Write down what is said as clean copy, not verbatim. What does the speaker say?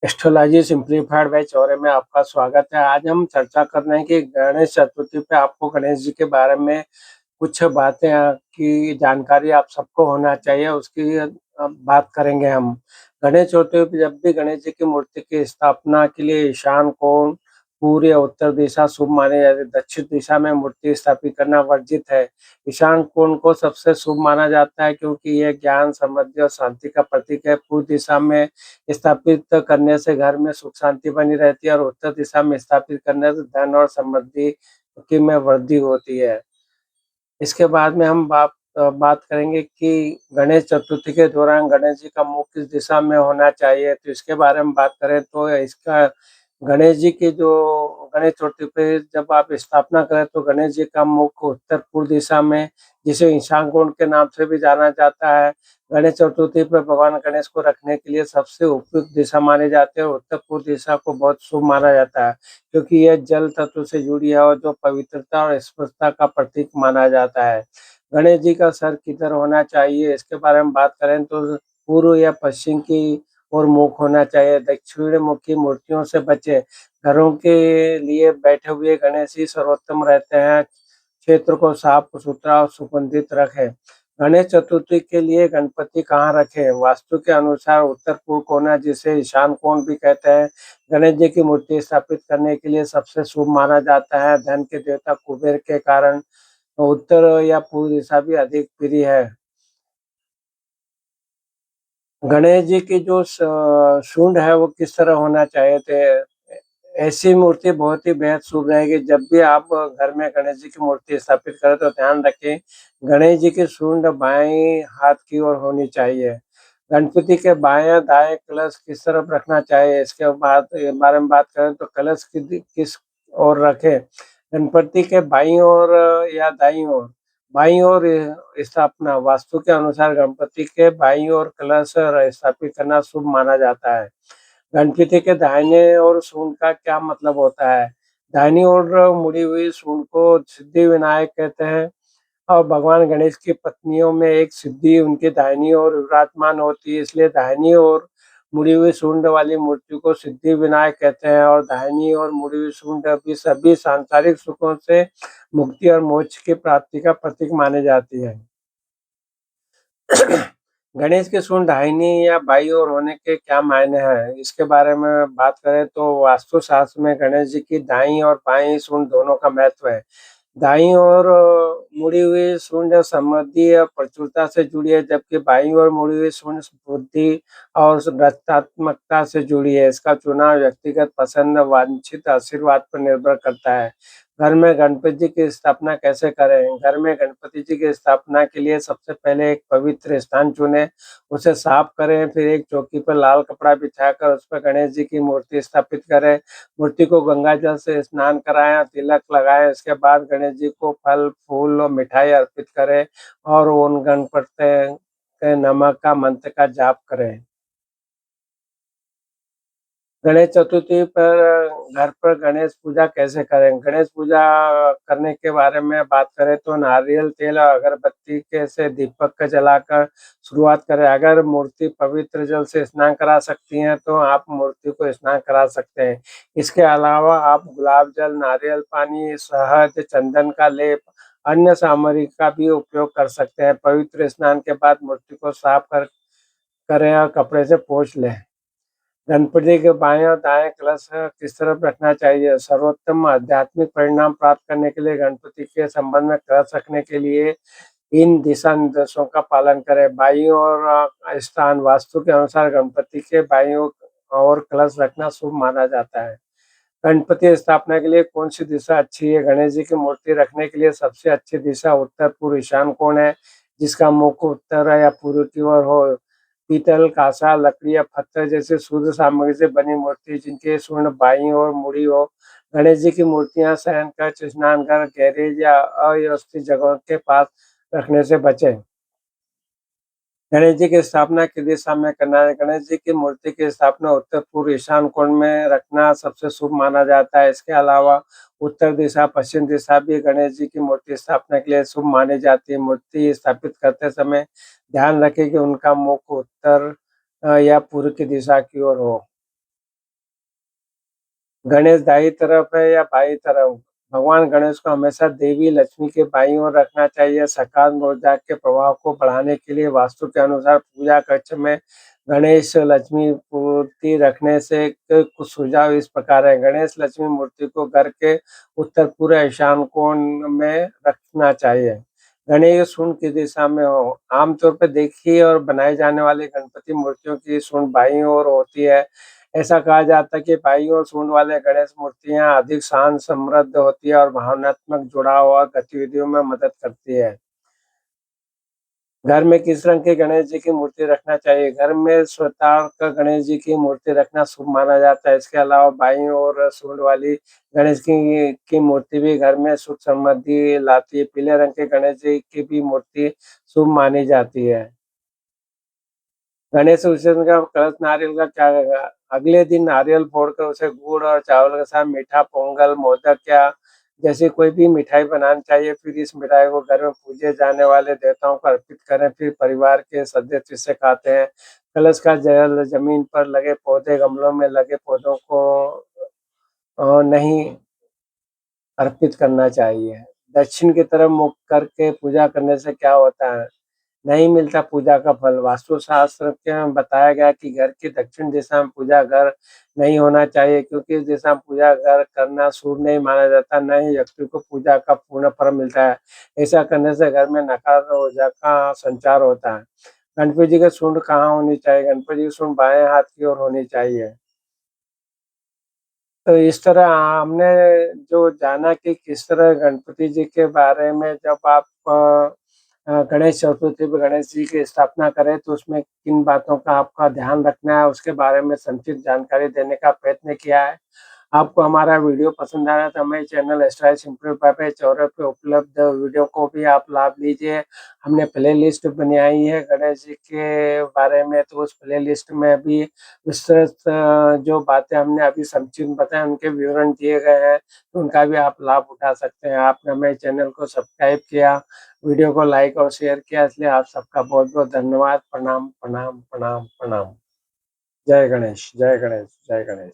Astrology simplified bye Chaure में आपका स्वागत है। आज हम चर्चा कर रहे हैं कि गणेश चतुर्थी पे आपको गणेश जी के बारे में कुछ बातें की जानकारी आप सबको होना चाहिए, उसकी बात करेंगे हम। गणेश चतुर्थी पे जब भी गणेश जी की मूर्ति की स्थापना के लिए ईशान कोण, पूर्व या उत्तर दिशा शुभ माने जाते हैं। दक्षिण दिशा में मूर्ति स्थापित करना वर्जित है। ईशान कोण को सबसे शुभ माना जाता है क्योंकि यह ज्ञान, समृद्धि और शांति का प्रतीक है। पूर्व दिशा में स्थापित करने से घर में सुख शांति बनी रहती है और उत्तर दिशा में स्थापित करने से धन और समृद्धि की में वृद्धि होती है। इसके बाद में हम बात करेंगे कि गणेश चतुर्थी के दौरान गणेश जी का मुख किस दिशा में होना चाहिए। तो इसके बारे में बात करें तो इसका गणेश जी की जो गणेश चतुर्थी पे जब आप स्थापना करें तो गणेश जी का मुख उत्तर पूर्व दिशा में, जिसे ईशान कोण के नाम से भी जाना जाता है। गणेश चतुर्थी पे भगवान गणेश को रखने के लिए सबसे उपयुक्त दिशा मानी जाती है और उत्तर पूर्व दिशा को बहुत शुभ माना जाता है क्योंकि यह जल तत्व से जुड़ी है और जो पवित्रता और स्पष्टता का प्रतीक माना जाता है। गणेश जी का सर किधर होना चाहिए, इसके बारे में बात करें तो पूर्व या पश्चिम की ओर मुख होना चाहिए। दक्षिण मुखी मूर्तियों से बचें। घरों के लिए बैठे हुए गणेश जी सर्वोत्तम रहते हैं। क्षेत्र को साफ सुथरा और सुगंधित रखें। गणेश चतुर्थी के लिए गणपति कहाँ रखें? वास्तु के अनुसार उत्तर पूर्व कोना, जिसे ईशान कोण भी कहते हैं, गणेश जी की मूर्ति स्थापित करने के लिए सबसे शुभ माना जाता है। धन के देवता कुबेर के कारण उत्तर या पूर्व दिशा भी अधिक प्रिय है। गणेश जी की जो सूंड है वो किस तरह होना चाहिए थे? ऐसी मूर्ति बहुत ही बेहद शुभ रहेगी। जब भी आप घर में गणेश जी की मूर्ति स्थापित करें तो ध्यान रखें गणेश जी की सूंड बाएं हाथ की ओर होनी चाहिए। गणपति के बाएं दाएं कलश किस तरफ रखना चाहिए, इसके बाद बारे में बात करें तो कलश किस ओर रखें? गणपति के बाईं ओर या दाईं ओर? बाईं ओर स्थापना। वास्तु के अनुसार गणपति के बाईं ओर कलश स्थापित करना शुभ माना जाता है। गणपति के दाहिने ओर सूंड का क्या मतलब होता है? दाहिनी ओर मुड़ी हुई सूंड को सिद्धि विनायक कहते हैं और भगवान गणेश की पत्नियों में एक सिद्धि उनकी दाहिनी ओर विराजमान होती है, इसलिए दाहिनी ओर मुड़ी हुई सूंड वाली मूर्ति को सिद्धि विनायक कहते हैं। और दाहिनी ओर मुड़ी हुई सूंड भी सभी सांसारिक सुखों से मुक्ति और मोक्ष की प्राप्ति का प्रतीक मानी जाती है। गणेश की सूंड दाहिनी या बाईं ओर होने के क्या मायने हैं? इसके बारे में बात करें तो वास्तुशास्त्र में गणेश जी की दाईं और बाईं सूंड दोनों का महत्व है। दाईं ओर मुड़ी हुई सूंड समृद्धि और प्रचुरता से जुड़ी है, जबकि बाईं ओर मुड़ी हुई सूंड बुद्धि और रचनात्मकता से जुड़ी है। इसका चुनाव व्यक्तिगत पसंद, वांछित आशीर्वाद पर निर्भर करता है। घर में गणपति जी की स्थापना कैसे करें? घर में गणपति जी की स्थापना के लिए सबसे पहले एक पवित्र स्थान चुनें, उसे साफ करें, फिर एक चौकी पर लाल कपड़ा बिछाकर उस पर गणेश जी की मूर्ति स्थापित करें। मूर्ति को गंगा जल से स्नान कराएं और तिलक लगाएं। इसके बाद गणेश जी को फल, फूल और मिठाई अर्पित करें और ओम गणपतये नमः का मंत्र का जाप करें। गणेश चतुर्थी पर घर पर गणेश पूजा कैसे करें? गणेश पूजा करने के बारे में बात करें तो नारियल तेल और अगरबत्ती के से दीपक जलाकर शुरुआत करें। अगर मूर्ति पवित्र जल से स्नान करा सकती हैं तो आप मूर्ति को स्नान करा सकते हैं। इसके अलावा आप गुलाब जल, नारियल पानी, शहद, चंदन का लेप, अन्य सामग्री का भी उपयोग कर सकते हैं। पवित्र स्नान के बाद मूर्ति को साफ करें और कपड़े से पोंछ लें। गणपति के बाएं और दाएं कलश किस तरफ रखना चाहिए? सर्वोत्तम आध्यात्मिक परिणाम प्राप्त करने के लिए गणपति के संबंध में कलश रखने के लिए इन दिशा निर्देशों का पालन करें। बाईं ओर स्थान। वास्तु के अनुसार गणपति के बाईं ओर कलश रखना शुभ माना जाता है। गणपति स्थापना के लिए कौन सी दिशा अच्छी है? गणेश जी की मूर्ति रखने के लिए सबसे अच्छी दिशा उत्तर पूर्व ईशान कोण है, जिसका मुख उत्तर या पूर्व की ओर हो। पीतल, कांसा, लकड़ी या पत्थर जैसे शुद्ध सामग्री से बनी मूर्ति जिनके सूंड बाईं ओर मुड़ी हो। गणेश जी की मूर्तियां शयन कक्ष, स्नानघर, गैरेज या अव्यवस्थित जगहों के पास रखने से बचें। गणेश जी की स्थापना किस दिशा में करना है? गणेश जी की मूर्ति की स्थापना उत्तर पूर्व ईशान कोण में रखना सबसे शुभ माना जाता है। इसके अलावा उत्तर दिशा, पश्चिम दिशा भी गणेश जी की मूर्ति स्थापना के लिए शुभ मानी जाती है। मूर्ति स्थापित करते समय ध्यान रखें कि उनका मुख उत्तर या पूर्व की दिशा की ओर हो। गणेश दाई तरफ है या बाईं तरफ? भगवान गणेश को हमेशा देवी लक्ष्मी के बाईं ओर रखना चाहिए। सकारात्मक ऊर्जा के प्रभाव को बढ़ाने के लिए वास्तु के अनुसार पूजा कक्ष में गणेश लक्ष्मी मूर्ति रखने से कुछ सुझाव इस प्रकार है। गणेश लक्ष्मी मूर्ति को घर के उत्तर पूर्व ईशान कोण में रखना चाहिए। गणेश सूंड की दिशा में हो। आमतौर पर देखी और बनाई जाने वाली गणपति मूर्तियों की सूंड बाईं ओर होती है। ऐसा कहा जाता है कि बाईं ओर सूंड वाले गणेश मूर्तियाँ अधिक शांत, समृद्ध होती है और भावनात्मक जुड़ाव और गतिविधियों में मदद करती है। घर में किस रंग के गणेश जी की मूर्ति रखना चाहिए? घर में श्वेतार्क गणेश जी की मूर्ति रखना शुभ माना जाता है। इसके अलावा बाईं ओर सूंड वाली गणेश की मूर्ति भी घर में सुख समृद्धि लाती है। पीले रंग के गणेश जी की भी मूर्ति शुभ मानी जाती है। गणेश विसर्जन का कलश नारियल का क्या रहेगा? अगले दिन नारियल फोड़कर उसे गुड़ और चावल के साथ मीठा पोंगल, मोदक या जैसे कोई भी मिठाई बनानी चाहिए। फिर इस मिठाई को घर में पूजे जाने वाले देवताओं को अर्पित करें। फिर परिवार के सदस्य इसे खाते हैं। कलश का जल जमीन पर लगे पौधे, गमलों में लगे पौधों को नहीं अर्पित करना चाहिए। दक्षिण की तरफ मुख करके पूजा करने से क्या होता है? नहीं मिलता पूजा का फल। वास्तुशास्त्र के में बताया गया है कि घर की दक्षिण दिशा में पूजा घर नहीं होना चाहिए, क्योंकि इस दिशा में पूजा घर करना शुभ नहीं माना जाता, न ही व्यक्ति को पूजा का पूर्ण फल मिलता है। ऐसा करने से घर में नकारात्मक ऊर्जा का संचार होता है। गणपति जी की सूंड कहाँ होनी चाहिए? गणपति जी की सूंड बाएं हाथ की ओर होनी चाहिए। तो इस तरह हमने जो जाना कि किस तरह गणपति जी के बारे में जब आप गणेश चतुर्थी पे गणेश जी की स्थापना करें तो उसमें किन बातों का आपका ध्यान रखना है, उसके बारे में संक्षिप्त जानकारी देने का प्रयत्न किया है। आपको हमारा वीडियो पसंद आया तो हमारे चैनल स्टाइल सिंपलीफाई पे चौराहे पे उपलब्ध वीडियो को भी आप लाभ लीजिए। हमने प्लेलिस्ट बनाई है गणेश जी के बारे में, तो उस प्लेलिस्ट में भी विस्तृत जो बातें हमने अभी संक्षिप्त बताई उनके विवरण दिए गए हैं, तो उनका भी आप लाभ उठा सकते हैं। आपने हमारे चैनल को सब्सक्राइब किया, वीडियो को लाइक और शेयर किया, इसलिए आप सबका बहुत-बहुत धन्यवाद। प्रणाम, प्रणाम, प्रणाम, प्रणाम। जय गणेश, जय गणेश, जय गणेश।